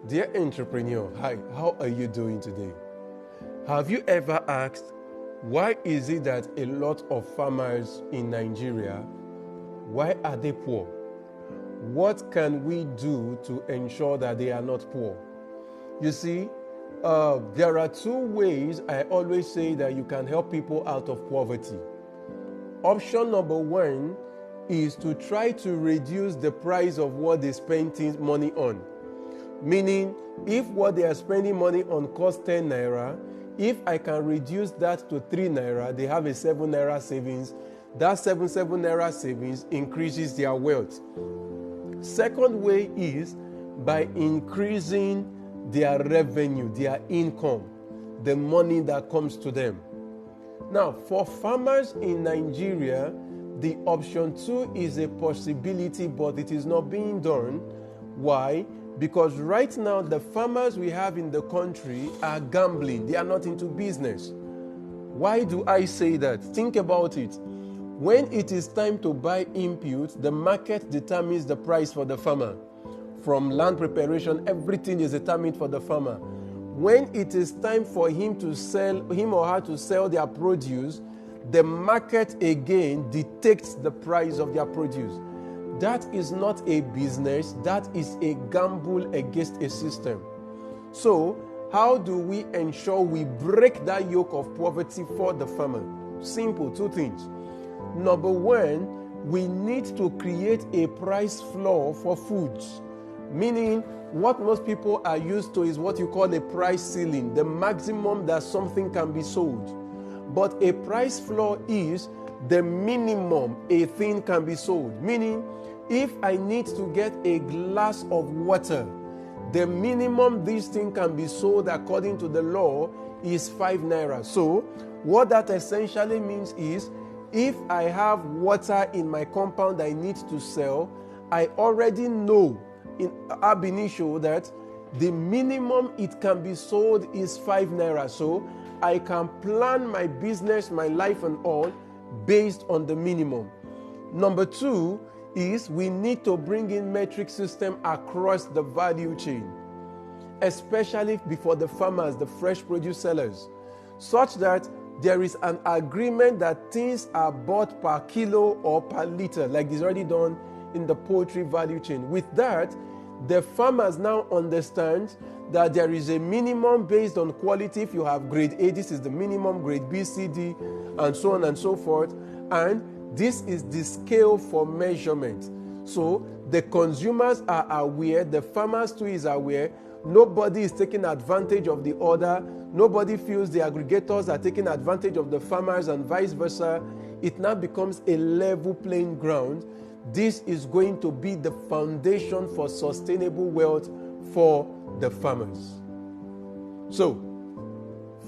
Dear entrepreneur, hi, how are you doing today? Have you ever asked, why is it that a lot of farmers in Nigeria, why are they poor? What can we do to ensure that they are not poor? You see, there are two ways I always say that you can help people out of poverty. Option number one is to try to reduce the price of what they spend money on. Meaning, if what they are spending money on costs 10 naira, if I can reduce that to 3 naira, they have a 7 naira savings. That 7 naira savings increases their wealth. Second way is by increasing their revenue, their income, the money that comes to them. Now, for farmers in Nigeria, the option two is a possibility, but it is not being done. Why? Because right now, the farmers we have in the country are gambling. They are not into business. Why do I say that? Think about it. When it is time to buy inputs, the market determines the price for the farmer. From land preparation, everything is determined for the farmer. When it is time for him or her to sell their produce, the market again dictates the price of their produce. That is not a business, that is a gamble against a system. So, how do we ensure we break that yoke of poverty for the farmer? Simple, two things. Number one, we need to create a price floor for foods. Meaning, what most people are used to is what you call a price ceiling, the maximum that something can be sold. But a price floor is the minimum a thing can be sold. Meaning, if I need to get a glass of water, the minimum this thing can be sold according to the law is 5 naira. So, what that essentially means is, if I have water in my compound I need to sell, I already know in ab initio that the minimum it can be sold is 5 naira. So, I can plan my business, my life and all based on the minimum. Number two is we need to bring in metric system across the value chain, especially before the farmers, the fresh produce sellers, such that there is an agreement that things are bought per kilo or per liter, like is already done in the poultry value chain. With that, the farmers now understand that there is a minimum based on quality. If you have grade A, this is the minimum, grade B, C, D, and so on and so forth. And this is the scale for measurement. So the consumers are aware, the farmers too is aware. Nobody is taking advantage of the other. Nobody feels the aggregators are taking advantage of the farmers and vice versa. It now becomes a level playing ground. This is going to be the foundation for sustainable wealth for the farmers. So,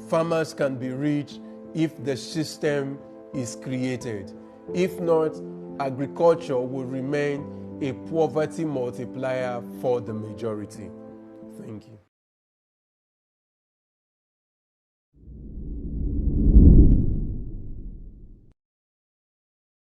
farmers can be rich if the system is created. If not, agriculture will remain a poverty multiplier for the majority. Thank you.